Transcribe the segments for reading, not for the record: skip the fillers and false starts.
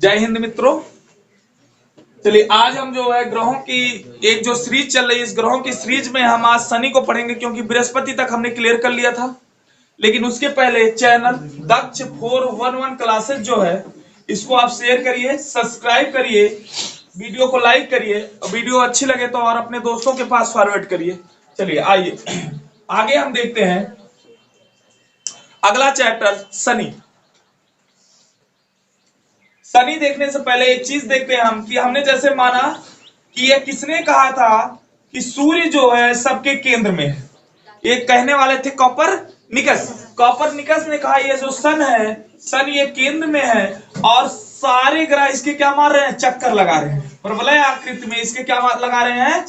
जय हिंद मित्रों। चलिए आज हम जो है ग्रहों की एक जो सीरीज चल रही है, इस ग्रहों की सीरीज में हम आज शनि को पढ़ेंगे, क्योंकि बृहस्पति तक हमने क्लियर कर लिया था। लेकिन उसके पहले चैनल दक्ष 411 क्लासेस जो है इसको आप शेयर करिए, सब्सक्राइब करिए, वीडियो को लाइक करिए, वीडियो अच्छी लगे तो और अपने दोस्तों के पास फॉरवर्ड करिए। चलिए आइए आगे हम देखते हैं अगला चैप्टर शनि। शनि देखने से पहले एक चीज देखते हैं हम कि हमने जैसे माना कि ये किसने कहा था कि सूर्य जो है सबके केंद्र में है। ये कहने वाले थे कॉपरनिकस ने कहा ये जो सन है, सन ये केंद्र में है और सारे ग्रह इसके क्या मार रहे हैं, चक्कर लगा रहे हैं। प्रबलय आकृति में इसके क्या लगा रहे हैं,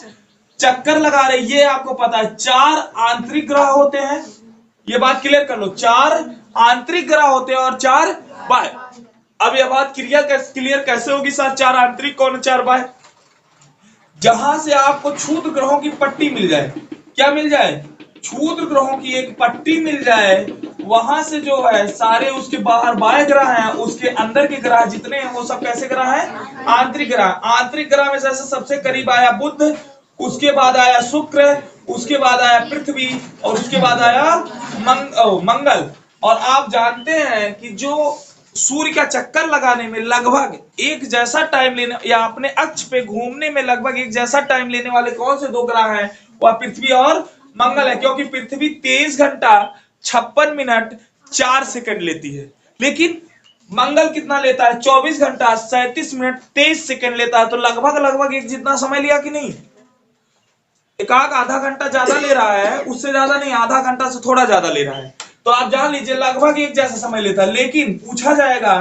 चक्कर लगा रहे हैं। ये आपको पता है 4 आंतरिक ग्रह होते हैं, ये बात क्लियर कर लो। 4 आंतरिक ग्रह होते हैं और 4 बाह्य। अब यह बात क्लियर कैसे होगी सर, 4 आंतरिक कौन 4 बाह्य? जहां से आपको क्षुद्र ग्रहों की पट्टी मिल जाए, क्या मिल जाए, क्षुद्र ग्रहों की एक पट्टी मिल जाए, वहां से जो है सारे उसके बाहर बाह्य ग्रह हैं, उसके अंदर के ग्रह जितने हैं वो सब कैसे ग्रह हैं, आंतरिक ग्रह। आंतरिक ग्रह में जैसे सबसे करीब आया बुध, उसके बाद आया शुक्र, उसके बाद आया पृथ्वी और उसके बाद आया मंगल। और आप जानते हैं कि जो सूर्य का चक्कर लगाने में लगभग एक जैसा टाइम लेने या अपने अक्ष पे घूमने में लगभग एक जैसा टाइम लेने वाले कौन से 2 ग्रह हैं, वह पृथ्वी और मंगल है। क्योंकि पृथ्वी 23 घंटा 56 मिनट 4 सेकंड लेती है, लेकिन मंगल कितना लेता है, 24 घंटा 37 मिनट 23 सेकंड लेता है। तो लगभग एक जितना समय लिया कि नहीं, एक आधा घंटा ज्यादा ले रहा है, उससे ज्यादा नहीं, आधा घंटा से थोड़ा ज्यादा ले रहा है। तो आप जान लीजिए लगभग एक जैसा समय लेता है। लेकिन पूछा जाएगा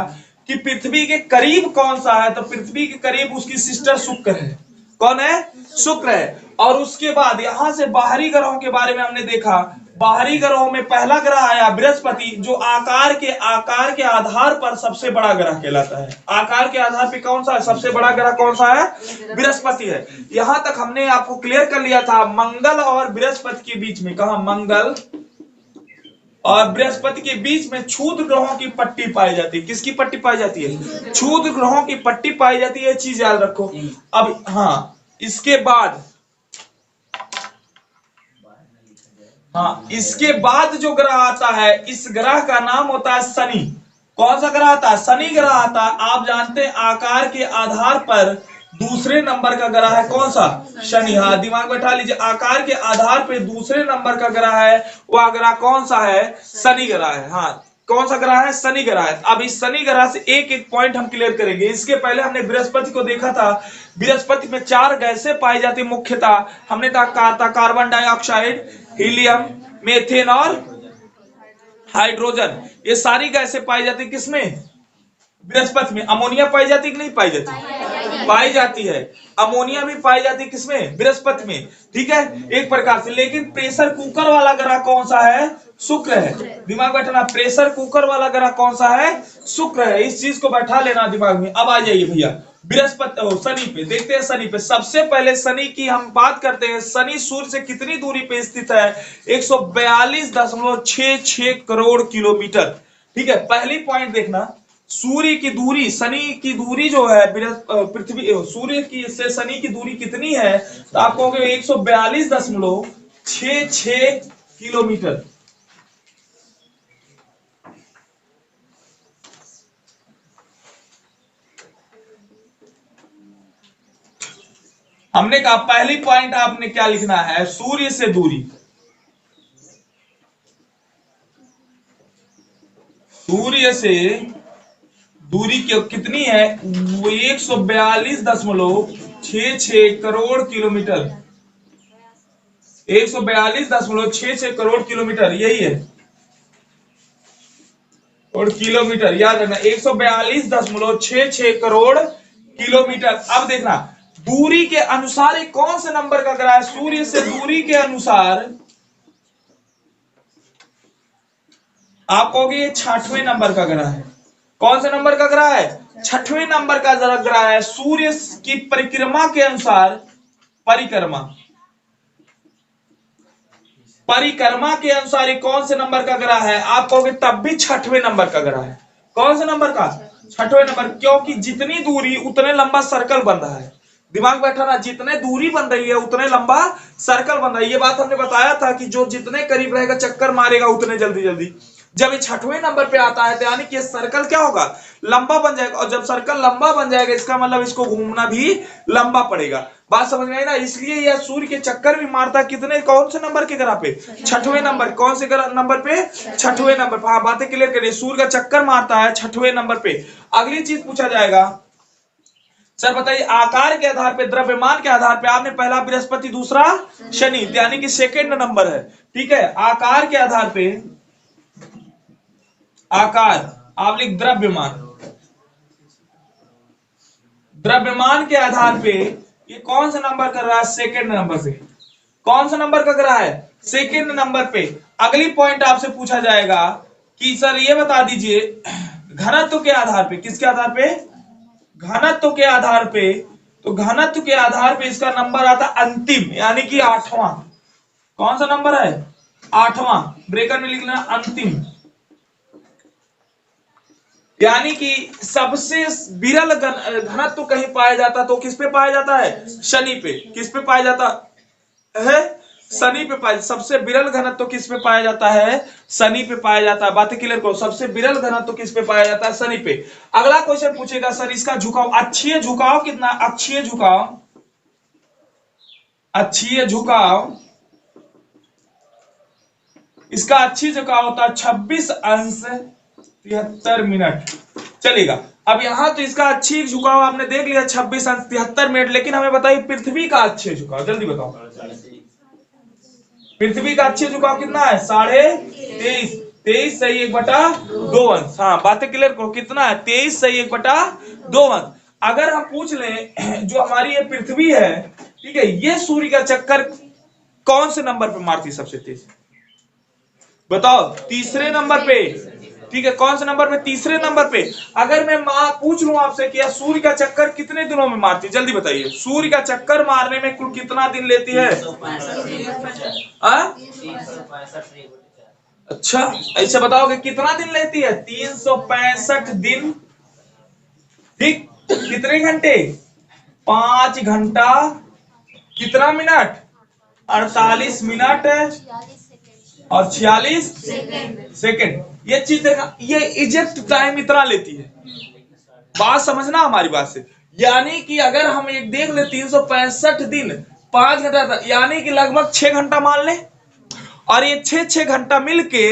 कि पृथ्वी के करीब कौन सा है, तो पृथ्वी के करीब उसकी सिस्टर शुक्र है। कौन है, शुक्र है। और उसके बाद यहां से बाहरी ग्रहों के बारे में हमने देखा, बाहरी ग्रहों में पहला ग्रह आया बृहस्पति, जो आकार के आधार पर सबसे बड़ा ग्रह कहलाता है। आकार के आधार पर कौन सा है, सबसे बड़ा ग्रह कौन सा है, बृहस्पति है। यहां तक हमने आपको क्लियर कर लिया था। मंगल और बृहस्पति के बीच में, कहा मंगल और बृहस्पति के बीच में क्षुद्र ग्रहों की पट्टी पाई जाती है। किसकी पट्टी पाई जाती है, क्षुद्र ग्रहों की पट्टी पाई जाती है। चीज याद रखो। अब हाँ, इसके बाद जो ग्रह आता है, इस ग्रह का नाम होता है शनि। कौन सा ग्रह आता है, शनि ग्रह आता है। आप जानते हैं आकार के आधार पर दूसरे नंबर का ग्रह है कौन सा, शनि। हाँ, दिमाग बैठा लीजिए, आकार के आधार पर दूसरे नंबर का ग्रह है, वह ग्रह कौन सा है, शनि ग्रह है। हाँ, कौन सा ग्रह है, शनि ग्रह है। अब इस शनि ग्रह से एक पॉइंट हम क्लियर करेंगे। इसके पहले हमने बृहस्पति को देखा था। बृहस्पति में 4 गैसें पाई जाती मुख्यतः। हमने कहा कार्बन डाइऑक्साइड, हीलियम, मेथेन और हाइड्रोजन। ये सारी गैसें पाई जाती किसमें, बृहस्पति में। अमोनिया पाई जाती कि नहीं पाई जाती, पाई जाती है। अमोनिया भी पाई जाती किसमें, बृहस्पति में। ठीक है, एक प्रकार से। लेकिन प्रेशर कुकर वाला ग्रह कौन सा है, शुक्र है। दिमाग बैठाना, प्रेशर कुकर वाला ग्रह कौन सा है, शुक्र है। इस चीज को बैठा लेना दिमाग में। अब आ जाइए भैया बृहस्पति शनि पे देखते हैं। शनि पे सबसे पहले शनि की हम बात करते हैं। शनि सूर्य से कितनी दूरी पे स्थित है, 142.66 करोड़ किलोमीटर। ठीक है, पहली पॉइंट देखना, सूर्य की दूरी, शनि की दूरी जो है पृथ्वी सूर्य की से शनि की दूरी कितनी है, तो आप कहोगे 142.66 किलोमीटर। हमने कहा पहली पॉइंट आपने क्या लिखना है, सूर्य से दूरी। सूर्य से दूरी कितनी है, वो 142.66 करोड़ किलोमीटर। 142.66 करोड़ किलोमीटर, यही है। और किलोमीटर याद रखना, 142.66 करोड़ किलोमीटर। अब देखना दूरी के अनुसार एक कौन से नंबर का ग्रह है, सूर्य से दूरी के अनुसार आप कहोगे ये 6वें नंबर का ग्रह है। कौन से नंबर का ग्रह है, 6वें नंबर का ग्रह है। सूर्य की परिक्रमा के अनुसार, परिक्रमा के अनुसार कौन से नंबर का ग्रह है, आप कहोगे तब भी 6वें नंबर का ग्रह है। कौन से नंबर का? छठवें नंबर, क्योंकि जितनी दूरी उतने लंबा सर्कल बन रहा है। दिमाग बैठा ना, जितने दूरी बन रही है उतने लंबा सर्कल बन रहा है। ये बात हमने बताया था कि जो जितने करीब रहेगा चक्कर मारेगा उतने जल्दी जल्दी। जब ये छठवें नंबर पे आता है तो यानी कि सर्कल क्या होगा? लंबा बन जाएगा, और जब सर्कल लंबा बन जाएगा इसका मतलब इसको घूमना भी लंबा पड़ेगा। बात समझ में आई ना? इसलिए यह सूर्य के चक्कर भी मारता है कितने, कौन से नंबर के ग्रह पे? छठवें नंबर। कौन से नंबर पे? छठवें नंबर पे। हाँ, बातें क्लियर करिए। सूर्य का चक्कर मारता है छठवें नंबर पे। अगली चीज पूछा जाएगा, सर बताइए, आकार के आधार पे, द्रव्यमान के आधार पे, आपने पहला बृहस्पति दूसरा शनि, यानी कि सेकेंड नंबर है। ठीक है, आकार के आधार पे, आकार आप लिख द्रव्यमान, द्रव्यमान के आधार पे ये कौन सा नंबर कर रहा है? सेकेंड नंबर से। कौन सा नंबर का कर रहा है? सेकेंड नंबर पे। अगली पॉइंट आपसे पूछा जाएगा कि सर ये बता दीजिए, घनत्व के आधार पे, किसके आधार पे? घनत्व के आधार पे। तो घनत्व के आधार पे इसका नंबर आता अंतिम, यानी कि 8वां। कौन सा नंबर है? 8वां। ब्रेकर में लिख लेना अंतिम। यानी कि सबसे विरल घनत्व कहीं पाया जाता तो किस पे पाया जाता है? शनि पे। किस पे पाया जाता है? शनि पे पाया। सबसे विरल घनत्व किस पे पाया जाता है? शनि पे पाया जाता है। बातें क्लियर करो, सबसे विरल घनत्व किस पे पाया जाता है? शनि पे। अगला क्वेश्चन पूछेगा, सर इसका झुकाव, अक्षीय झुकाव कितना? अक्षीय झुकाव, अक्षीय झुकाव, इसका अक्षीय झुकाव होता है 26 अंश 73 मिनट। चलेगा। अब यहां तो इसका अक्षीय झुकाव आपने देख लिया 26 अंश 73 मिनट, लेकिन हमें बताइए पृथ्वी का अक्षीय झुकाव, जल्दी बताओ। पृथ्वी का अक्षीय झुकाव कितना है? 23.5। 23 सही 1/2 अंश। हाँ, बातें क्लियर करो, कितना है? 23 सही 1/2 अंश। अगर हम पूछ लें जो हमारी ये पृथ्वी है, ठीक है, ये सूर्य का चक्कर कौन से नंबर पे मारती सबसे तेज? बताओ। तीसरे नंबर पे। ठीक है, कौन से नंबर पे? तीसरे नंबर पे। अगर मैं पूछ लूं आपसे कि सूर्य का चक्कर कितने दिनों में मारती, जल्दी बताइए। सूर्य का चक्कर मारने में कुल कितना दिन लेती है? अच्छा, ऐसे बताओगे कितना दिन लेती है? 365 दिन। ठीक, कितने घंटे? 5 घंटा, कितना मिनट? 48 मिनट और 46 सेकंड। ये चीज देखा, ये इजेक्ट टाइम इतना लेती है। बात समझना हमारी बात से। यानी कि अगर हम एक देख ले 365 दिन 5 घंटा, यानी कि लगभग 6 घंटा मान ले, और ये 6 घंटा मिलके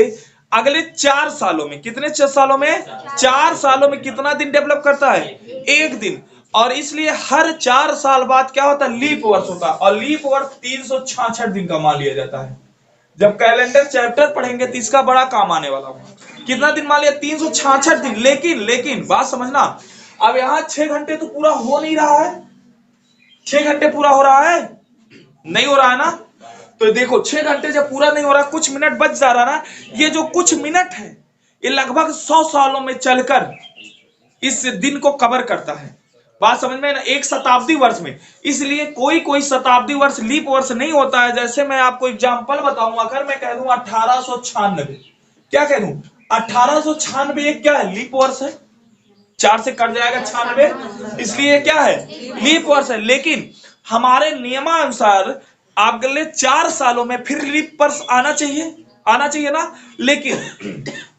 अगले 4 सालों में, कितने 6 सालों में? 4 सालों में कितना दिन डेवलप करता है? 1 दिन। और इसलिए हर 4 साल बाद क्या होता है? लीप वर्ष होता है, और लीप वर्ष 366 दिन का मान लिया जाता है। जब कैलेंडर चैप्टर पढ़ेंगे तो इसका बड़ा काम आने वाला है। कितना दिन मान लिया? 366 दिन। लेकिन बात समझना, अब यहां 6 घंटे तो पूरा हो नहीं रहा है। 6 घंटे पूरा हो रहा है? नहीं हो रहा है ना? तो देखो 6 घंटे जब पूरा नहीं हो रहा, कुछ मिनट बच जा रहा ना, ये जो कुछ मिनट है ये लगभग 100 सालों में चलकर इस दिन को कवर करता है। बात समझ में ना? एक शताब्दी वर्ष में। इसलिए कोई कोई शताब्दी वर्ष लीप वर्ष नहीं होता है। जैसे मैं आपको एग्जांपल बताऊंगा, अगर मैं कह दूं 1896, क्या कह दूं? 1896 एक क्या है? लीप वर्ष है। 4 से कट जाएगा 96, इसलिए क्या है? लीप वर्ष है। लेकिन हमारे नियमानुसार अगले 4 सालों में फिर लीप वर्ष आना चाहिए, आना चाहिए ना? लेकिन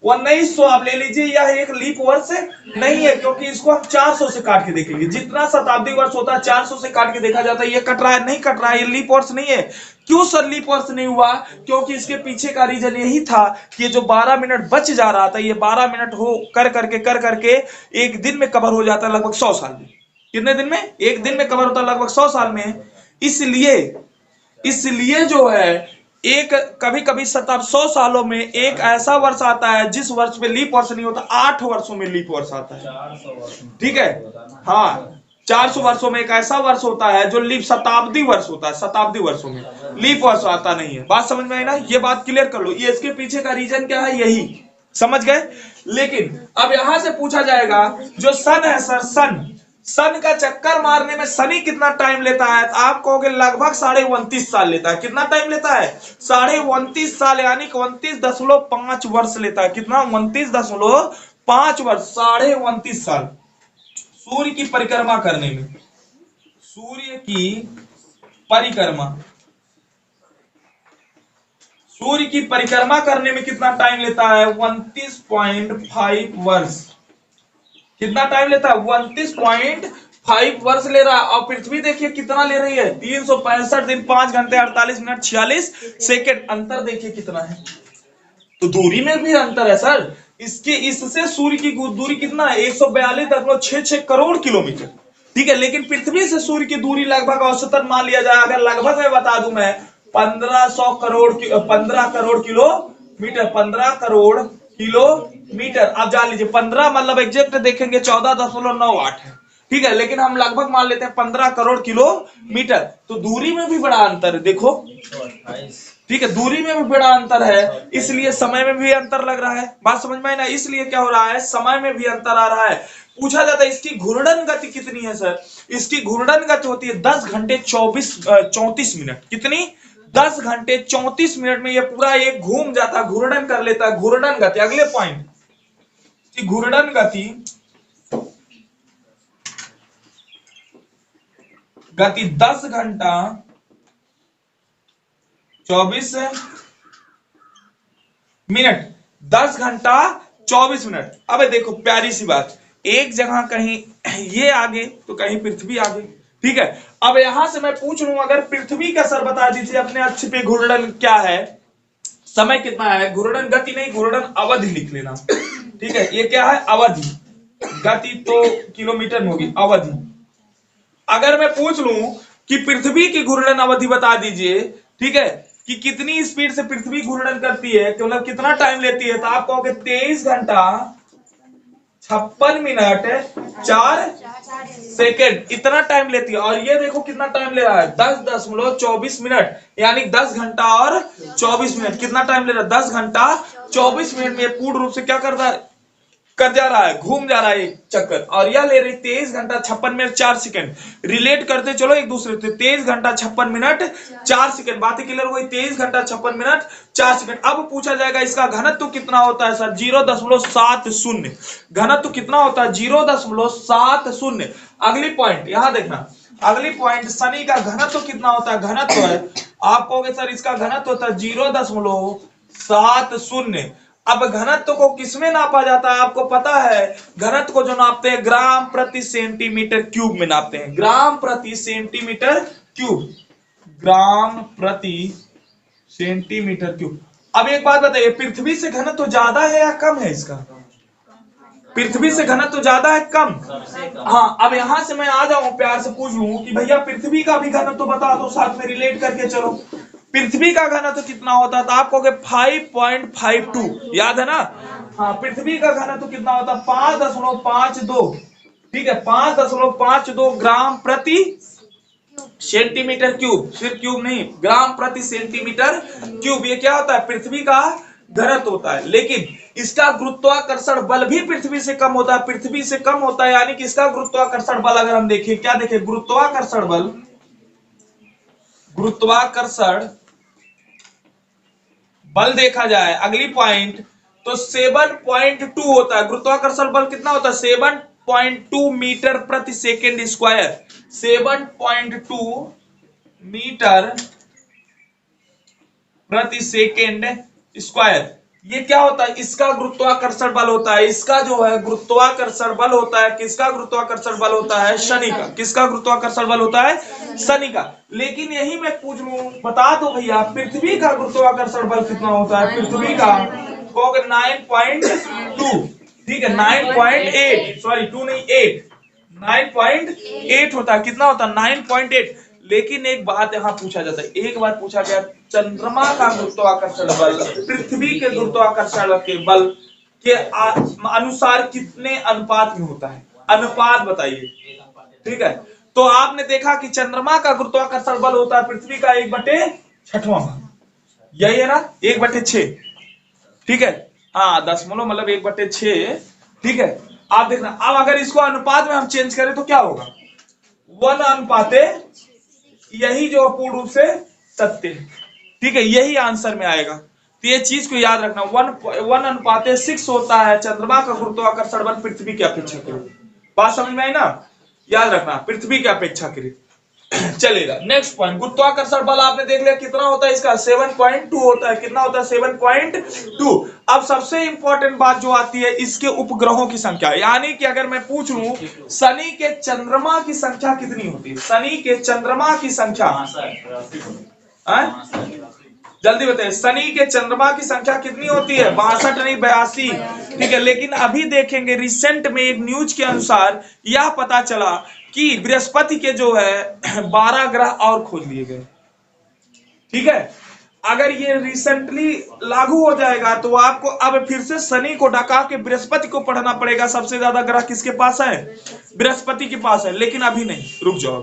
1900 आप ले लीजिए, यह एक लीप वर्ष नहीं है, क्योंकि इसको हम 400 से काट के देखेंगे। जितना शताब्दी वर्ष होता है 400 से काट के देखा जाता है। ये कट रहा है, नहीं कट रहा है, ये लीप वर्ष नहीं है। क्यों सर लीप वर्ष नहीं हुआ? क्योंकि इसके पीछे का रीजन यही था कि ये जो 12 मिनट बच जा रहा था, ये 12 मिनट हो कर करके एक दिन में कवर हो जाता है, लगभग 100 साल में। कितने दिन में? एक दिन में कवर होता है, लगभग 100 साल में। इसलिए जो है, एक कभी कभी 100 सालों में एक ऐसा वर्ष आता है जिस वर्ष में लीप वर्ष नहीं होता, 8 वर्षों में लीप वर्ष आता है। ठीक है, हाँ, 400 वर्षों में एक ऐसा वर्ष होता है जो लीप शताब्दी वर्ष होता है। शताब्दी वर्षों में लीप वर्ष आता नहीं है। बात समझ में आई ना? ये बात क्लियर कर लो। ये इसके पीछे का रीजन क्या है, यही समझ गए। लेकिन अब यहां से पूछा जाएगा जो सन है, सर सन का चक्कर मारने में शनि कितना टाइम लेता है? आप कहोगे लगभग 29.5 साल लेता है। कितना टाइम लेता है? 29.5 साल, यानी कि 29.5 वर्ष लेता है। कितना? 29.5 5 वर्ष 29.5 साल सूर्य की परिक्रमा करने में। सूर्य की परिक्रमा, सूर्य की परिक्रमा करने में कितना टाइम लेता है? 29.5 वर्ष। कितना टाइम लेता है? 29.5 वर्ष ले रहा है। और पृथ्वी देखिए कितना ले रही है? 365 दिन 5 घंटे 48 मिनट 46 सेकेंड। अंतर देखिए कितना है। तो दूरी में भी अंतर है सर। इसके इससे सूर्य की दूरी कितना है? 142.66 करोड़ किलोमीटर। ठीक है, लेकिन पृथ्वी से सूर्य की दूरी लगभग औसतन मान लिया जाए, अगर लगभग मैं बता दूं मैं 1500 करोड़ 15 करोड़ किलोमीटर, 15 करोड़ किलोमीटर। अब जान लीजिए 15 मतलब एग्जैक्ट देखेंगे 14.98 है। ठीक है, लेकिन हम लगभग मान लेते हैं 15 करोड़ किलोमीटर। तो दूरी में भी बड़ा अंतर है देखो। ठीक है, दूरी में भी बड़ा अंतर है, इसलिए समय में भी अंतर लग रहा है। बात समझ में आई ना? इसलिए क्या हो रहा है? समय में भी अंतर आ रहा है। पूछा जाता है इसकी घूर्णन गति कितनी है सर? इसकी घूर्णन गति होती है 10 घंटे 34 मिनट। कितनी? 10 घंटे 34 मिनट में ये पूरा एक घूम जाता है, घूर्णन कर लेता है। घूर्णन गति, अगले पॉइंट, घूर्णन गति 10 घंटा 24 मिनट। 10 घंटा 24 मिनट। अब देखो प्यारी सी बात, एक जगह कहीं ये आगे तो कहीं पृथ्वी आगे। ठीक है, अब यहां से मैं पूछ लूं अगर पृथ्वी का सर बता दीजिए अपने अक्ष पे घूर्णन क्या है, समय कितना है? घूर्णन गति नहीं, घूर्णन अवधि लिख लेना। ठीक है, ये क्या है? अवधि। गति तो किलोमीटर में होगी, अवधि। अगर मैं पूछ लूं कि पृथ्वी की घूर्णन अवधि बता दीजिए, ठीक है, कि कितनी स्पीड से पृथ्वी घूर्णन करती है, मतलब कितना टाइम लेती है, तो आप कहोगे 23 घंटा 56 मिनट 4 सेकेंड। इतना टाइम लेती है। और ये देखो कितना टाइम ले रहा है? 10.24 मिनट, यानी 10 घंटा और 24 मिनट। कितना टाइम ले रहा है? 10 घंटा 24 मिनट में पूर्ण रूप से क्या करता है? कर जा रहा है, घूम जा रहा है एक चक्कर। और यह ले रही 23 घंटा 56 मिनट 4 सेकंड। रिलेट करते चलो एक दूसरे से। 23 घंटा 56 मिनट 4 सेकंड। बातें क्लियर हो गई? 23 घंटा 56 मिनट 4 सेकंड। अब पूछा जाएगा इसका घनत्व कितना होता है सर? 0.70। घनत्व कितना होता है? 0.70। अगली पॉइंट यहां देखना, अगली पॉइंट, शनि का घनत्व कितना होता है? घनत्व है, आप कहोगे सर इसका घनत्व होता है 0.70। अब घनत्व को किसमें नापा जाता है आपको पता है? घनत्व को जो नापते हैं ग्राम प्रति सेंटीमीटर क्यूब में नापते हैं। ग्राम प्रति सेंटीमीटर क्यूब, ग्राम प्रति सेंटीमीटर क्यूब। अब एक बात बताइए, पृथ्वी से घनत्व ज्यादा है या कम है इसका? पृथ्वी से घनत्व ज्यादा है कम? हाँ, अब यहां से मैं आ जाऊं, प्यार से पूछ लूं कि भैया पृथ्वी का भी घनत्व बता दो, साथ में रिलेट करके चलो। पृथ्वी का घनत्व कितना होता है? तो आप कहोगे 5.52, याद है ना? हाँ, पृथ्वी का घनत्व कितना होता है? 5.52। ठीक है, 5.52 ग्राम प्रति सेंटीमीटर क्यूब। सिर्फ क्यूब नहीं, ग्राम प्रति सेंटीमीटर क्यूब। ये क्या होता है? पृथ्वी का घनत्व होता है। लेकिन इसका गुरुत्वाकर्षण बल भी पृथ्वी से कम होता है। पृथ्वी से कम होता है, यानी कि इसका गुरुत्वाकर्षण बल अगर हम देखें, क्या देखें? गुरुत्वाकर्षण बल, गुरुत्वाकर्षण बल देखा जाए अगली पॉइंट, तो 7.2 होता है। गुरुत्वाकर्षण बल कितना होता है? 7.2 मीटर प्रति सेकेंड स्क्वायर। 7.2 मीटर प्रति सेकेंड स्क्वायर। ये क्या होता है? इसका गुरुत्वाकर्षण बल होता है। इसका जो है गुरुत्वाकर्षण बल होता है, किसका गुरुत्वाकर्षण बल होता है? शनि का। किसका गुरुत्वाकर्षण बल होता है? शनि का। लेकिन यही मैं पूछ लूं, बता दो भैया पृथ्वी का गुरुत्वाकर्षण बल कितना होता है? पृथ्वी का 9.2। ठीक है, 9.8, सॉरी 2 नहीं 8, 9.8 होता है। कितना होता है? 9.8। लेकिन एक बात यहां पूछा जाता है, एक बार पूछा गया, चंद्रमा का गुरुत्वाकर्षण बल पृथ्वी के गुरुत्वाकर्षण के बल के अनुसार कितने अनुपात में होता है? अनुपात बताइए। ठीक है, तो आपने देखा कि चंद्रमा का गुरुत्वाकर्षण बल होता है पृथ्वी का 1/6। यही है ना? 1/6। ठीक है, हाँ, दशमलव मतलब 1/6। ठीक है, आप देखना। अब अगर इसको अनुपात में हम चेंज करें तो क्या होगा? 1:, यही जो पूर्ण रूप से सत्य है। ठीक है, यही आंसर में आएगा। तो ये चीज को याद रखना, 1:6 होता है चंद्रमा का गुरुत्वाकर्षण बल पृथ्वी की अपेक्षाकृत। बात समझ में आई ना, याद रखना पृथ्वी की अपेक्षाकृत। चलेगा नेक्स्ट पॉइंट, गुरुत्वाकर्षण बल आपने देख लिया कितना होता है इसका, 7.2 होता है। कितना होता है, 7.2। अब सबसे इंपॉर्टेंट बात जो आती है इसके उपग्रहों की संख्या, यानी कि अगर मैं पूछ लूं शनि के चंद्रमा की संख्या कितनी होती है, शनि के चंद्रमा की संख्या, जल्दी बताइए, शनि के चंद्रमा की संख्या कितनी होती है, 62 नहीं 82, ठीक है। लेकिन अभी देखेंगे रिसेंट में एक न्यूज के अनुसार यह पता चला कि बृहस्पति के जो है 12 ग्रह और खोज लिए गए, ठीक है। अगर ये रिसेंटली लागू हो जाएगा तो आपको अब फिर से शनि को ढका के बृहस्पति को पढ़ना पड़ेगा, सबसे ज्यादा ग्रह किसके पास है, बृहस्पति के पास है। लेकिन अभी नहीं, रुक जाओ,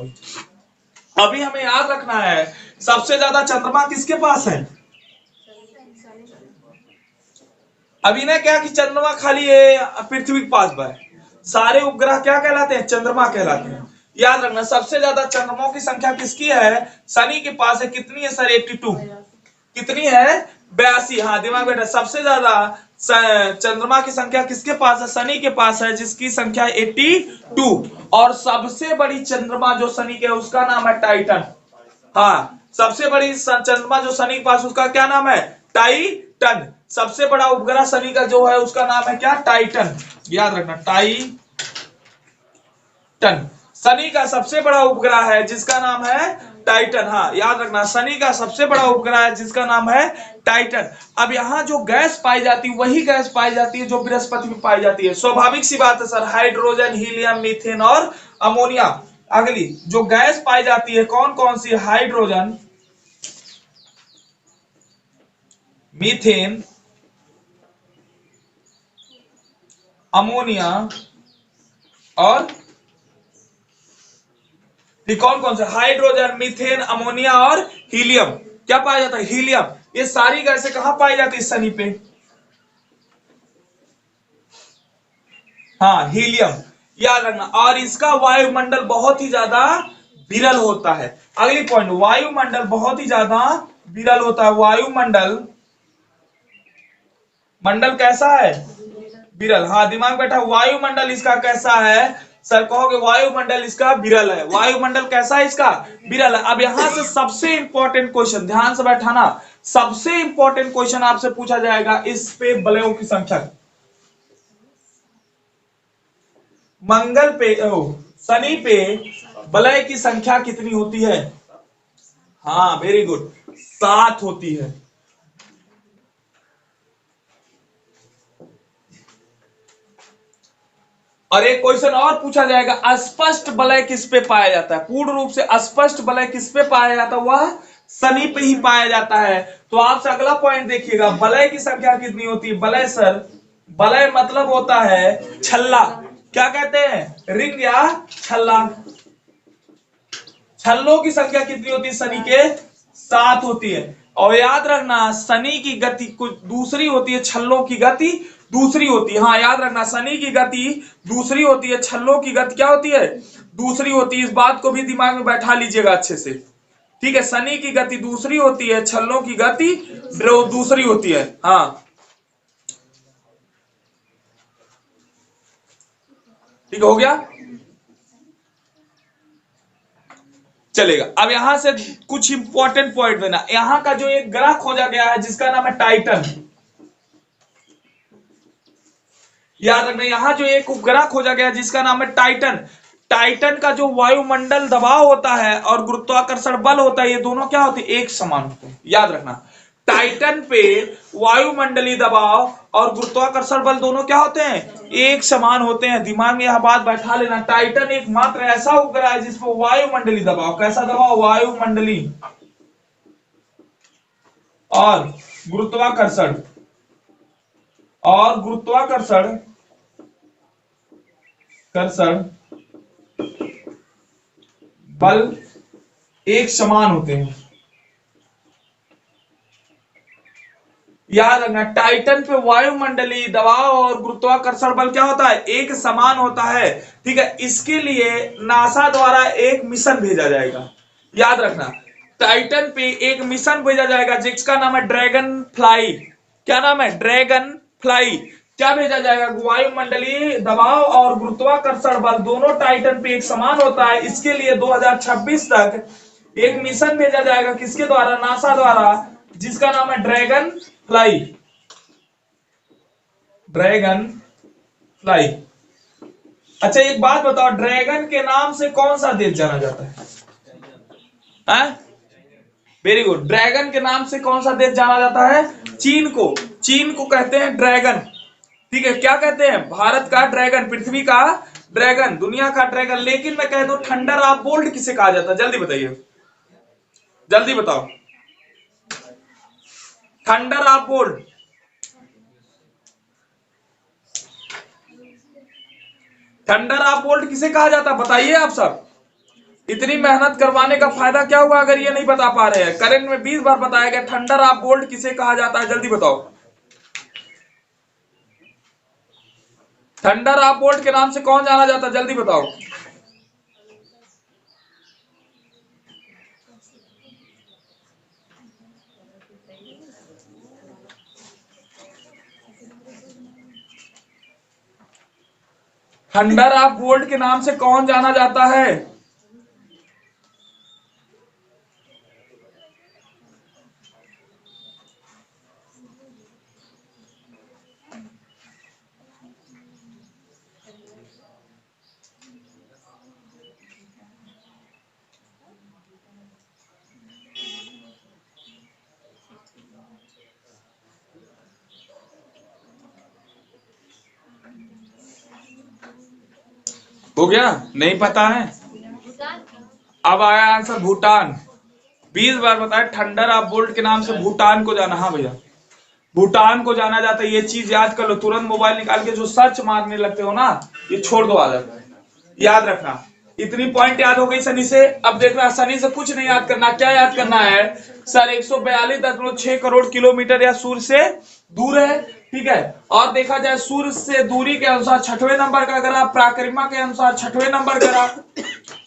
अभी हमें याद रखना है सबसे ज्यादा चंद्रमा किसके पास है। अभी ना क्या कि चंद्रमा खाली पृथ्वी के पास है, सारे उपग्रह क्या कहलाते हैं, चंद्रमा कहलाते हैं। याद रखना सबसे ज्यादा चंद्रमाओं की संख्या किसकी है, शनि के पास है। कितनी है सर, 82। कितनी है, 82। हाँ दिमाग बैठा, सबसे ज्यादा चंद्रमा की संख्या किसके पास है, शनि के पास है, जिसकी संख्या 82। और सबसे बड़ी चंद्रमा जो शनि के उसका नाम है टाइटन। हाँ सबसे बड़ी चंद्रमा जो शनि के पास उसका क्या नाम है, टाइटन। सबसे बड़ा उपग्रह शनि का जो है उसका नाम है क्या, टाइटन। याद रखना टाइटन शनि का सबसे बड़ा उपग्रह है जिसका नाम है टाइटन। हाँ याद रखना शनि का सबसे बड़ा उपग्रह है जिसका नाम है टाइटन। अब यहाँ जो गैस पाई जाती है वही गैस पाई जाती है जो बृहस्पति में पाई जाती है। स्वाभाविक सी बात है सर, हाइड्रोजन, हीलियम, मीथेन और अमोनिया। अगली जो गैस पाई जाती है कौन कौन सी, हाइड्रोजन, मीथेन, अमोनिया और कौन कौन से, हाइड्रोजन, मीथेन, अमोनिया और हीलियम। क्या पाया जाता है, हीलियम। ये सारी गैसें कहां पाई जाती है, शनि पे। हाँ हीलियम, याद रखना। और इसका वायुमंडल बहुत ही ज्यादा विरल होता है। अगली पॉइंट, वायुमंडल बहुत ही ज्यादा विरल होता है। वायुमंडल, मंडल कैसा है, विरल। हाँ दिमाग बैठा, वायुमंडल इसका कैसा है सर, कहोगे वायुमंडल इसका विरल है। वायुमंडल कैसा है इसका, विरल है। अब यहां से सबसे इंपॉर्टेंट क्वेश्चन, ध्यान से बैठाना, सबसे इंपॉर्टेंट क्वेश्चन आपसे पूछा जाएगा इस पे बलयों की संख्या। मंगल पे, शनि पे बलय की संख्या कितनी होती है, हाँ वेरी गुड, 7 होती है। और एक क्वेश्चन और पूछा जाएगा, अस्पष्ट बलय किस पे पाया जाता है, पूर्ण रूप से अस्पष्ट बलय किस पे पाया जाता है, वह शनि पे ही पाया जाता है। तो आपसे अगला पॉइंट देखिएगा, बलय की संख्या कितनी होती है। बलय सर, बलय मतलब होता है छल्ला, क्या कहते हैं, रिंग या छल्ला। छल्लों की संख्या कितनी होती है शनि के, 7 होती है। और याद रखना शनि की गति कुछ दूसरी होती है, छल्लों की गति दूसरी होती है। हाँ याद रखना शनि की गति दूसरी होती है, छल्लों की गति क्या होती है, दूसरी होती है। इस बात को भी दिमाग में बैठा लीजिएगा अच्छे से, ठीक है। शनि की गति दूसरी होती है, छल्लों की गति दूसरी होती है। हाँ ठीक हो गया, चलेगा। अब यहां से कुछ इंपॉर्टेंट पॉइंट देना, यहां का जो एक ग्रह खोजा गया है जिसका नाम है टाइटन, याद रखना यहां जो एक उपग्रह खोजा गया जिसका नाम है टाइटन, टाइटन का जो वायुमंडल दबाव होता है और गुरुत्वाकर्षण बल होता है, ये दोनों क्या होते हैं, एक समान होते हैं। याद रखना टाइटन पे वायुमंडलीय दबाव और गुरुत्वाकर्षण बल दोनों क्या होते हैं, एक समान होते हैं। दिमाग में यह बात बैठा लेना, टाइटन एकमात्र ऐसा उपग्रह है जिसमें वायुमंडलीय दबाव, कैसा दबाव, वायुमंडलीय और गुरुत्वाकर्षण बल एक समान होते हैं। याद रखना टाइटन पे वायुमंडलीय दबाव और गुरुत्वाकर्षण बल क्या होता है, एक समान होता है, ठीक है। इसके लिए नासा द्वारा एक मिशन भेजा जाएगा। याद रखना टाइटन पे एक मिशन भेजा जाएगा जिसका नाम है ड्रैगन फ्लाई। क्या नाम है, ड्रैगन फ्लाई। क्या भेजा जाएगा, वायुमंडलीय दबाव और गुरुत्वाकर्षण बल दोनों टाइटन पे एक समान होता है। इसके लिए 2026 तक एक मिशन भेजा जाएगा, किसके द्वारा, नासा द्वारा, जिसका नाम है ड्रैगन फ्लाई। Dragon fly. अच्छा एक बात बताओ, ड्रैगन के नाम से कौन सा देश जाना जाता है? Very good. ड्रैगन के नाम से कौन सा देश जाना जाता है? चीन को। चीन को कहते हैं ड्रैगन। ठीक है, क्या कहते हैं, भारत का ड्रैगन, पृथ्वी का ड्रैगन, दुनिया का ड्रैगन। लेकिन मैं कह दूं, थंडर ऑफ बोल्ट किसे कहा जाता है? जल्दी बताइए, जल्दी बताओ। Thunder of bolt, thunder of bolt किसे कहा जाता है? बताइए आप सब। इतनी मेहनत करवाने का फायदा क्या हुआ अगर ये नहीं बता पा रहे हैं? करंट में 20 बार बताया गया, थंडर ऑफ बोल्ट किसे कहा जाता है? जल्दी बताओ। थंडर ऑफ बोल्ट के नाम से कौन जाना जाता है? जल्दी बताओ। थंडर ऑफ बोल्ट के नाम से कौन जाना जाता है? हो गया, नहीं पता है? अब आया आंसर, भूटान। 20 बार बताया, थंडर ऑफ बोल्ट के नाम से भूटान को जाना। हाँ भैया, भूटान को जाना जाता है। ये चीज याद कर लो, तुरंत मोबाइल निकाल के जो सर्च मारने लगते हो ना, ये छोड़ दो आदत, याद रखना। इतनी पॉइंट याद हो गई सनी से। अब देखना, सनी से कुछ नहीं याद करना। क्या याद करना है सर? 142.6 करोड़ किलोमीटर या सूर्य से दूर है। ठीक है, और देखा जाए सूर्य से दूरी के अनुसार 6वें नंबर का ग्राफ, परिक्रमा के अनुसार 6वें नंबर ग्राफ।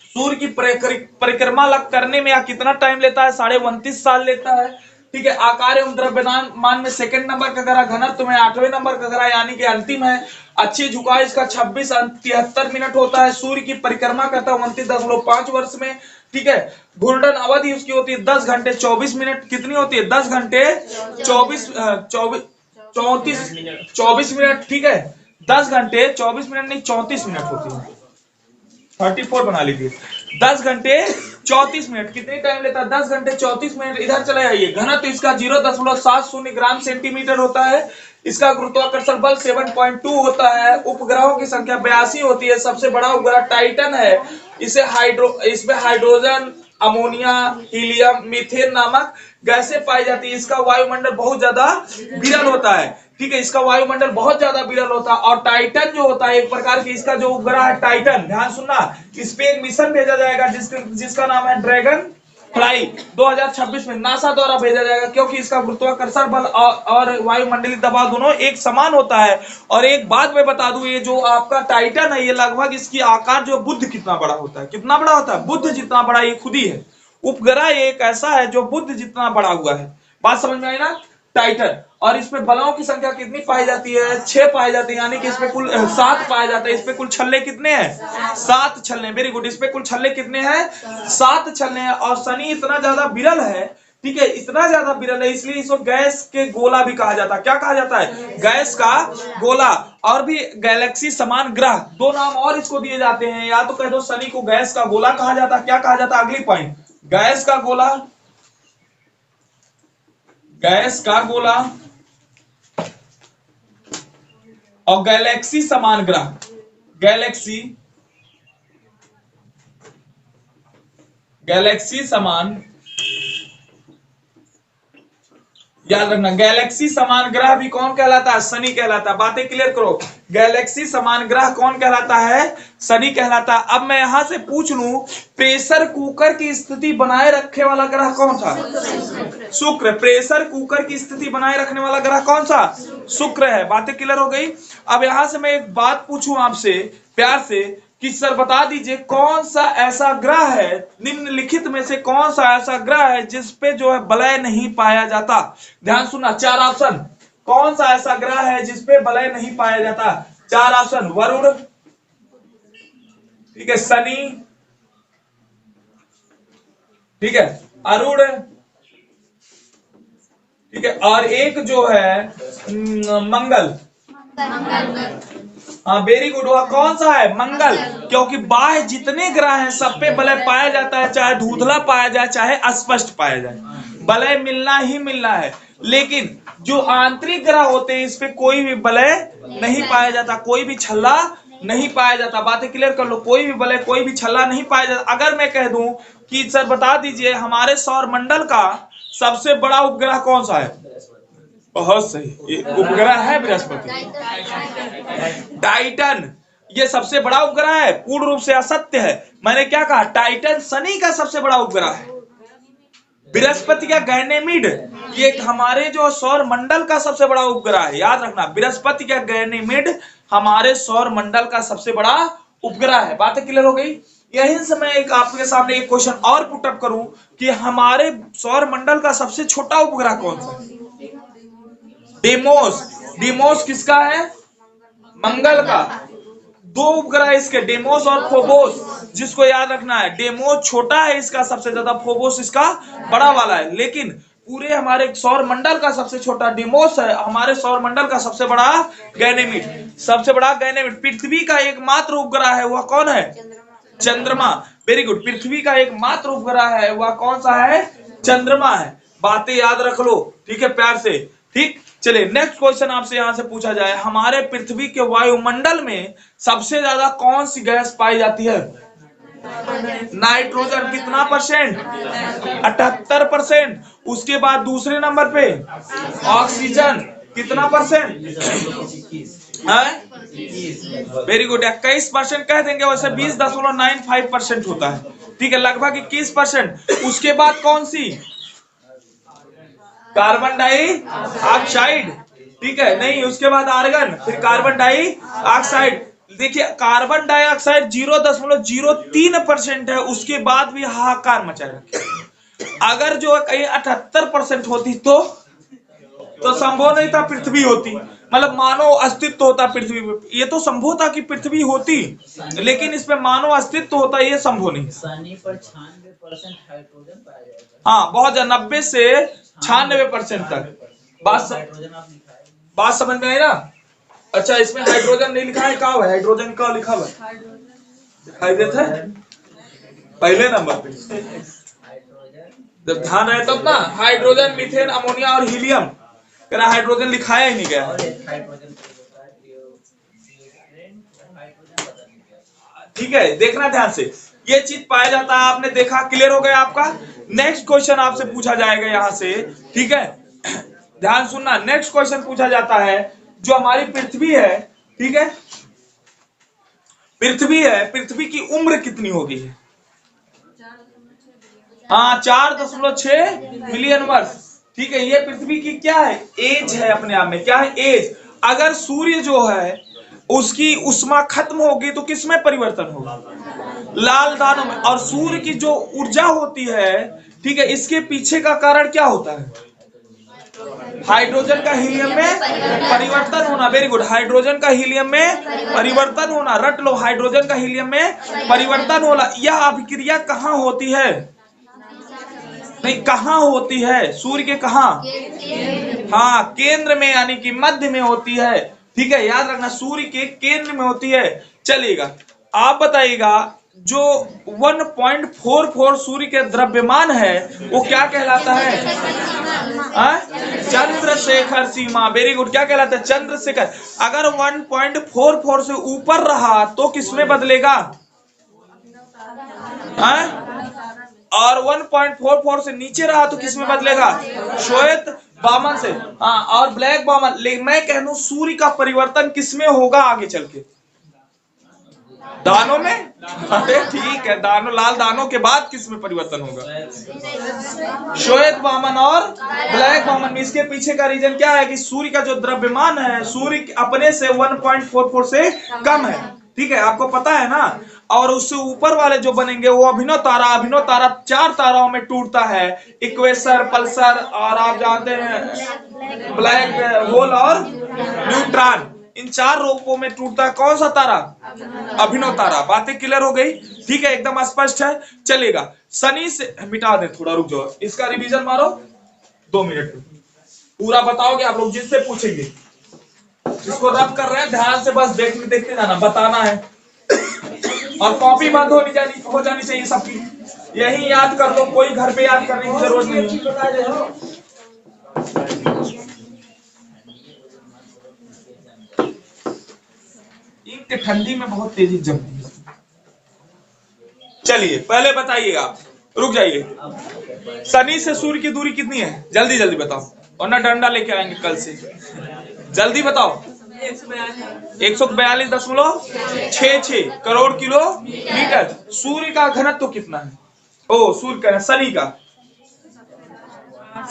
सूर्य की परिक्रमा करने में कितना टाइम लेता है? 29.5 साल लेता है। ठीक है, आकार एवं द्रव्यमान मान में सेकंड नंबर का ग्रह, घनत्व में 8वें नंबर का ग्रह, यानी कि अंतिम है। अच्छी झुकाव इसका 26 मिनट होता है। सूर्य की परिक्रमा करता है 29.5 वर्ष में। ठीक है, घूर्णन अवधि उसकी होती है 10 घंटे 24 मिनट। कितनी होती है? 10 घंटे 24 मिनट। ठीक है, 10 घंटे 24 मिनट नहीं, 34 मिनट होती है। 34 बना लीजिए। 10 घंटे 34 मिनट कितने टाइम लेता है? 10 घंटे 34 मिनट। इधर चले आइए। घनत्व इसका 0.70 ग्राम सेंटीमीटर होता है। इसका गुरुत्वाकर्षण बल 7.2 होता है। उपग्रहों की संख्या 82 होती है। सबसे बड़ा उपग्रह टाइटन है। इसमें हाइड्रोजन, अमोनिया, हीलियम, मीथेन नामक गैसें पाई जाती है। इसका वायुमंडल बहुत ज्यादा विरल होता है। ठीक है, इसका वायुमंडल बहुत ज्यादा विरल होता है। और टाइटन जो होता है एक प्रकार की, इसका जो उपग्रह है टाइटन, ध्यान सुनना, इस पे एक मिशन भेजा जाएगा जिसका नाम है ड्रैगन फ्लाई। 2026 में नासा द्वारा भेजा जाएगा, क्योंकि इसका गुरुत्वाकर्षण बल और वायुमंडलीय दबाव दोनों एक समान होता है। और एक बात मैं बता दूं, ये जो आपका टाइटन है, ये लगभग इसकी आकार जो बुध कितना बड़ा होता है? कितना बड़ा होता है? बुध जितना बड़ा ये खुद ही है। उपग्रह एक ऐसा है जो बुध जितना बड़ा हुआ है। बात समझ में आई ना? टाइटन। और इसमें बलों की संख्या कितनी पाई जाती है? 6 पाई जाती है, यानी कि इसमें कुल 7 पाए जाते हैं। इसमें कुल छल्ले कितने हैं? 7 छल्ले। Very good. इसमें कुल छल्ले कितने हैं? 7 छल्ले हैं। और शनि इतना ज्यादा विरल है, ठीक है, इतना ज्यादा विरल है, इसलिए इसको गैस के गोला भी कहा जाता है। क्या कहा जाता है? गैस का गोला। और भी गैलेक्सी समान ग्रह, 2 नाम और इसको दिए जाते हैं। या तो कह दो शनि को गैस का गोला कहा जाता है। क्या कहा जाता है? अगली पॉइंट, गैस का गोला, गैस का गोला और गैलेक्सी समान ग्रह। गैलेक्सी समान, याद रखना, गैलेक्सी समान ग्रह भी कौन कहलाता है? शनि कहलाता है। बातें क्लियर करो। गैलेक्सी समान ग्रह कौन कहलाता है? शनि कहलाता है। अब मैं यहां से पूछ लूं, प्रेशर कुकर की स्थिति बनाए रखने वाला ग्रह कौन था? शुक्र। प्रेशर कुकर की स्थिति बनाए रखने वाला ग्रह कौन सा? शुक्र है। बातें क्लियर हो गई। अब यहां से मैं एक बात पूछूं आपसे प्यार से कि सर बता दीजिए, कौन सा ऐसा ग्रह है, निम्नलिखित में से कौन सा ऐसा ग्रह है जिस पे जो है वलय नहीं पाया जाता? ध्यान सुनना, 4 ऑप्शन। कौन सा ऐसा ग्रह है जिसपे वलय नहीं पाया जाता? 4 ऑप्शन, वरुण, ठीक है, शनि, ठीक है, अरुण, ठीक है, और एक जो है मंगल। हाँ वेरी गुड, वह कौन सा है? मंगल। क्योंकि बाह्य जितने ग्रह हैं सब पे वलय पाया जाता है, चाहे धुंधला पाया जाए चाहे अस्पष्ट पाया जाए, वलय मिलना ही मिलना है। लेकिन जो आंतरिक ग्रह होते हैं इस पे कोई भी वलय नहीं पाया जाता, कोई भी छल्ला नहीं पाया जाता। बातें क्लियर कर लो, कोई भी वलय कोई भी छल्ला नहीं पाया जाता। अगर मैं कह दूं कि सर बता दीजिए हमारे सौर मंडल का सबसे बड़ा उपग्रह कौन सा है? बहुत सही, ये उपग्रह है बृहस्पति, टाइटन। ये सबसे बड़ा उपग्रह है, पूर्ण रूप से असत्य है। मैंने क्या कहा? टाइटन शनि का सबसे बड़ा उपग्रह है। बृहस्पति का गैनेमिड, ये हमारे जो सौर मंडल का सबसे बड़ा उपग्रह है, याद रखना। बृहस्पति का गैनेमिड हमारे सौर मंडल का सबसे बड़ा उपग्रह है। बातें क्लियर हो गई? यही से मैं एक आपके सामने एक क्वेश्चन और पुटअप करूं कि हमारे सौर मंडल का सबसे छोटा उपग्रह कौन सा है? डेमोस। डेमोस किसका है? मंगल का। दो उपग्रह इसके, डेमोस और फोबोस, जिसको याद रखना है। डेमोस छोटा है इसका सबसे ज्यादा, फोबोस इसका बड़ा वाला है। लेकिन पूरे हमारे सौर मंडल का सबसे छोटा डेमोस है, हमारे सौर मंडल का सबसे बड़ा गैनेमिड। सबसे बड़ा गैनेमिड। पृथ्वी का एकमात्र उपग्रह है, वह कौन है? चंद्रमा। वेरी गुड, पृथ्वी का एकमात्र उपग्रह है, वह कौन सा है? चंद्रमा है। बातें याद रख लो, ठीक है, प्यार से। ठीक, चलिए नेक्स्ट क्वेश्चन आपसे यहां से पूछा जाए, हमारे पृथ्वी के वायुमंडल में सबसे ज्यादा कौन सी गैस पाई जाती है? नाइट्रोजन। कितना परसेंट? 78%। उसके बाद दूसरे नंबर पे ऑक्सीजन, कितना परसेंट? वेरी गुड, 21% कह देंगे, वैसे 20.95% होता है, ठीक है, लगभग 21%। उसके बाद कौन सी? कार्बन डाइऑक्साइड, ठीक है, नहीं, उसके बाद आर्गन, फिर कार्बन डाइऑक्साइड। देखिए कार्बन डाइऑक्साइड 0.03% है, उसके बाद भी हाहाकार मचाए रखे। अगर जो कहीं 78% होती तो संभव नहीं था पृथ्वी होती, मतलब मानव अस्तित्व होता पृथ्वी पे। ये तो संभव था कि पृथ्वी होती, लेकिन इसमें मानव अस्तित्व होता, ये संभव नहीं। शनि पर 96% हाइड्रोजन पाया जाएगा। हाँ, बहुत 90 से 96% तक। बात समझ में आई ना? अच्छा, इसमें हाइड्रोजन नहीं लिखा है, कहाँ है हाइड्रोजन? का लिखा हुआ है, दिखाई देता है पहले नंबर पे। जब ध्यान रहे तब ना, हाइड्रोजन, मीथेन, अमोनिया और हीलियम। कह हाइड्रोजन लिखाया ही नहीं गया। ठीक है, देखना ध्यान से, ये चीज पाया जाता है। आपने देखा, क्लियर हो गया आपका? नेक्स्ट क्वेश्चन आपसे पूछा जाएगा यहां से, ठीक है, ध्यान सुनना। नेक्स्ट क्वेश्चन पूछा जाता है, जो हमारी पृथ्वी है, ठीक है, पृथ्वी है, पृथ्वी की उम्र कितनी होगी? हाँ, 4.6 बिलियन वर्ष, ठीक है। ये पृथ्वी की क्या है? एज है, अपने आप में क्या है? एज। अगर सूर्य जो है उसकी उष्मा खत्म होगी तो किसमें परिवर्तन होगा? लाल दानों में। और सूर्य की जो ऊर्जा होती है, ठीक है, इसके पीछे का कारण क्या होता है? हाइड्रोजन का हीलियम में परिवर्तन होना। वेरी गुड, हाइड्रोजन का हीलियम में परिवर्तन होना, रट लो, हाइड्रोजन का हीलियम में परिवर्तन होना। यह अभिक्रिया कहाँ होती है? नहीं, कहाँ होती है? सूर्य के कहाँ? हाँ, केंद्र में, यानी कि मध्य में होती है, ठीक है, याद रखना, सूर्य के केंद्र में होती है। चलिएगा, आप बताइएगा, जो 1.44 सूर्य के द्रव्यमान है वो क्या कहलाता है? चंद्रशेखर सीमा। वेरी गुड, क्या कहलाता है? चंद्रशेखर। अगर 1.44 से ऊपर रहा तो किसमें बदलेगा? और 1.44 से नीचे रहा तो किसमें बदलेगा? श्वेत वामन से। हाँ, और ब्लैक वामन। लेकिन मैं कह दूं सूर्य का परिवर्तन किसमें होगा आगे चल के? दानों में? अरे ठीक है, दानों, लाल दानों के बाद किसमें परिवर्तन होगा? श्वेत वामन और ब्लैक वामन में। इसके पीछे का रीजन क्या है कि सूर्य का जो द्रव्यमान है, सूर्य अपने से 1.44 से कम है, ठीक है, आपको पता है ना। और उससे ऊपर वाले जो बनेंगे वो अभिनव तारा। अभिनव तारा 4 ताराओं में टूटता है, इक्वेसर, पल्सर, और आप जानते हैं ब्लैक होल और न्यूट्रॉन, इन 4 रूपों में टूटता है कौन सा तारा? अभिनव तारा। बातें क्लियर हो गई? ठीक है, एकदम स्पष्ट है। चलेगा, शनि से मिटा दे, थोड़ा रुक जाओ, इसका रिवीजन मारो 2 मिनट में। पूरा बताओगे आप लोग, जिससे पूछेंगे जिसको रब कर रहे हैं ध्यान से बस देखते जाना, बताना है। और कॉपी बंद हो जानी चाहिए सबकी, यही याद कर लो, कोई घर पे याद करने की जरूरत नहीं है। इंक ठंडी में बहुत तेजी जमती है। चलिए पहले बताइएगा, रुक जाइए, शनि से सूर्य की दूरी कितनी है? जल्दी जल्दी बताओ, वरना डंडा लेके आएंगे कल से। जल्दी बताओ। 142.66 करोड़ किलोमीटर। सूर्य का घनत्व कितना है? ओ सूर्य का, शनि का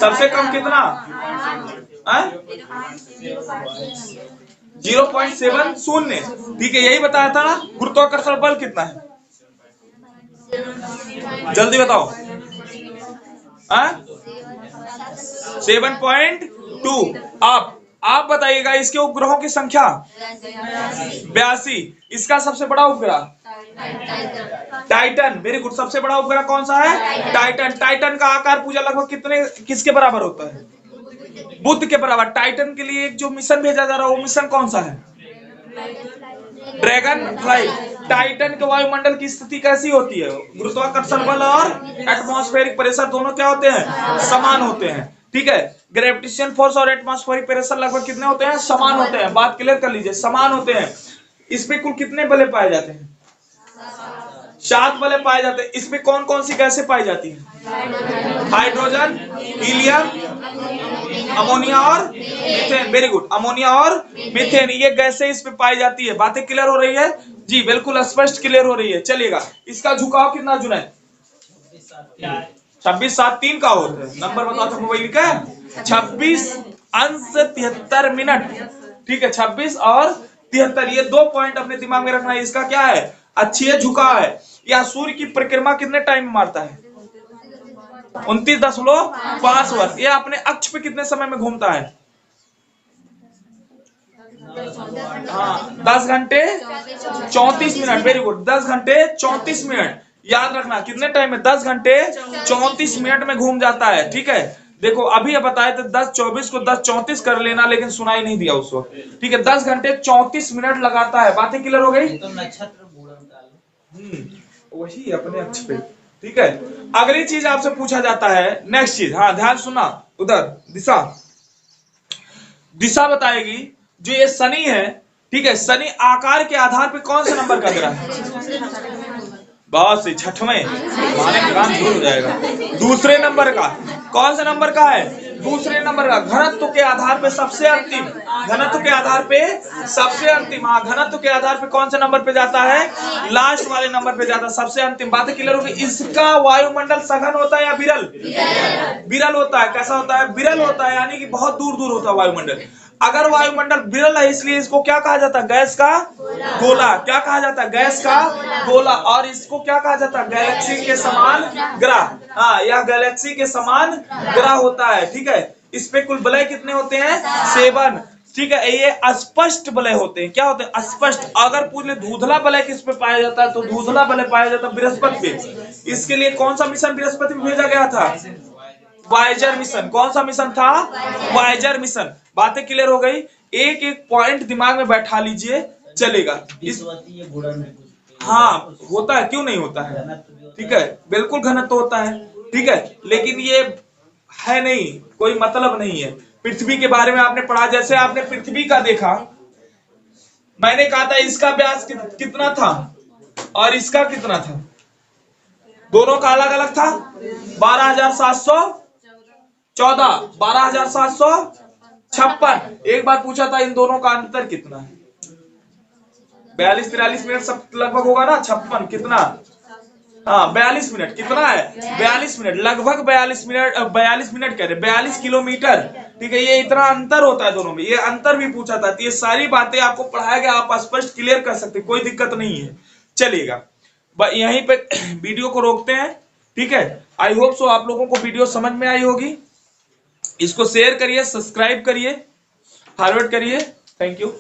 सबसे कम कितना? 0.70। ठीक है, यही बताया था ना। गुरुत्वाकर्षण बल कितना है? जल्दी बताओ। 7.2। आप बताइएगा इसके उपग्रहों की संख्या 82। इसका सबसे बड़ा उपग्रह टाइटन। वेरी गुड, सबसे बड़ा उपग्रह कौन सा है? टाइटन। टाइटन का आकार पूजा लगभग किसके बराबर होता है? बुध के बराबर। टाइटन के लिए जो मिशन भेजा जा रहा है वो मिशन कौन सा है? Dragon fly. टाइटन के वायुमंडल की स्थिति कैसी होती है? गुरुत्वाकर्षण बल और एटमॉस्फेरिक प्रेशर दोनों क्या होते हैं? समान होते हैं। ठीक है, ग्रेविटेशन फोर्स और एटमॉस्फेरिक प्रेशर लगभग कितने होते हैं? समान होते हैं। बात क्लियर कर लीजिए, समान होते हैं। इसमें कुल कितने बले पाए जाते हैं? 7 बले पाए जाते हैं। इसमें कौन कौन सी गैसें पाई जाती हैं? हाइड्रोजन, हीलियम, अमोनिया और मीथेन। वेरी गुड, अमोनिया और मीथेन, ये गैसें इसमें पाई जाती है। बातें क्लियर हो रही है जी? बिल्कुल स्पष्ट क्लियर हो रही है। चलिएगा, इसका झुकाव कितना जुनैद? 26.7 का होता है। नंबर बताओ तो मोबाइल का 26 अंश 73 मिनट। ठीक है, 26 और 73, ये 2 पॉइंट अपने दिमाग में रखना है। इसका क्या है? अच्छी झुकाव है। या सूर्य की परिक्रमा कितने टाइम में मारता है? 29.5 वर्ष। ये अपने अक्ष पे कितने समय में घूमता है? 10 घंटे 34 मिनट। वेरी गुड, 10 घंटे 34 मिनट। याद रखना कितने टाइम में? 10 घंटे 34 मिनट में घूम जाता है। ठीक है, देखो अभी बताए थे 10:24 को 10:34 कर लेना, लेकिन सुनाई नहीं दिया उस वक्त। ठीक है, 10 घंटे 34 मिनट लगाता है। बातें क्लियर हो गई? तो नक्षत्र वही अपने अक्ष पे। ठीक है, अगली चीज आपसे पूछा जाता है, नेक्स्ट चीज। हाँ ध्यान सुना, उधर दिशा बताएगी। जो ये शनि है, ठीक है, शनि आकार के आधार पे कौन से नंबर का ग्रह है? बस 6वें, हमारे काम दूर हो जाएगा। दूसरे नंबर का। कौन से नंबर का है? दूसरे नंबर का। घनत्व के आधार पे सबसे अंतिम। घनत्व के आधार पे सबसे अंतिम। हाँ, घनत्व के आधार पे कौन से नंबर पे जाता है? लास्ट वाले नंबर पे जाता है, सबसे अंतिम। बातें क्लियर होगी? इसका वायुमंडल सघन होता है या विरल? विरल होता है। कैसा होता है? विरल होता है, यानी कि बहुत दूर दूर होता है वायुमंडल। अगर वायुमंडल विरल है, इसलिए इसको क्या कहा जाता है? गैस का गोला। क्या कहा जाता है? गैस का गोला। और इसको क्या कहा जाता है? गैलेक्सी के समान ग्रह। हाँ, यह गैलेक्सी के समान ग्रह होता है। ठीक है, इस पे कुल वलय कितने होते हैं? 7। ठीक है, ये अस्पष्ट वलय होते हैं। क्या होते हैं? अस्पष्ट। अगर पूरे धुंधला वलय किस पे पाया जाता है? तो धुंधला वलय पाया जाता है बृहस्पति पे। इसके लिए कौन सा मिशन बृहस्पति में भेजा गया था? Voyager mission. कौन सा मिशन था? Voyager mission. बातें क्लियर हो गई? एक एक पॉइंट दिमाग में बैठा लीजिए, चलेगा। हाँ होता है, क्यों नहीं होता है? ठीक है, बिल्कुल घनत्व होता है। ठीक है, लेकिन ये है नहीं, कोई मतलब नहीं है। पृथ्वी के बारे में आपने पढ़ा, जैसे आपने पृथ्वी का देखा, मैंने कहा था इसका व्यास कितना था और इसका कितना था? दोनों का अलग अलग था। 12,714, 12,756। एक बार पूछा था इन दोनों का अंतर कितना है? 42-43 मिनट सब लगभग होगा ना। 56 कितना? हाँ 42 मिनट। कितना है? 42 मिनट, लगभग 42 मिनट। 42 मिनट कह रहे, 42 किलोमीटर। ठीक है, ये इतना अंतर होता है दोनों में। ये अंतर भी पूछा था। तो ये सारी बातें आपको पढ़ाया गया, आप स्पष्ट क्लियर कर सकते, कोई दिक्कत नहीं है। चलिएगा, यहीं पे वीडियो को रोकते हैं। ठीक है, आई होप सो आप लोगों को वीडियो समझ में आई होगी। इसको शेयर करिए, सब्सक्राइब करिए, फॉरवर्ड करिए। Thank you.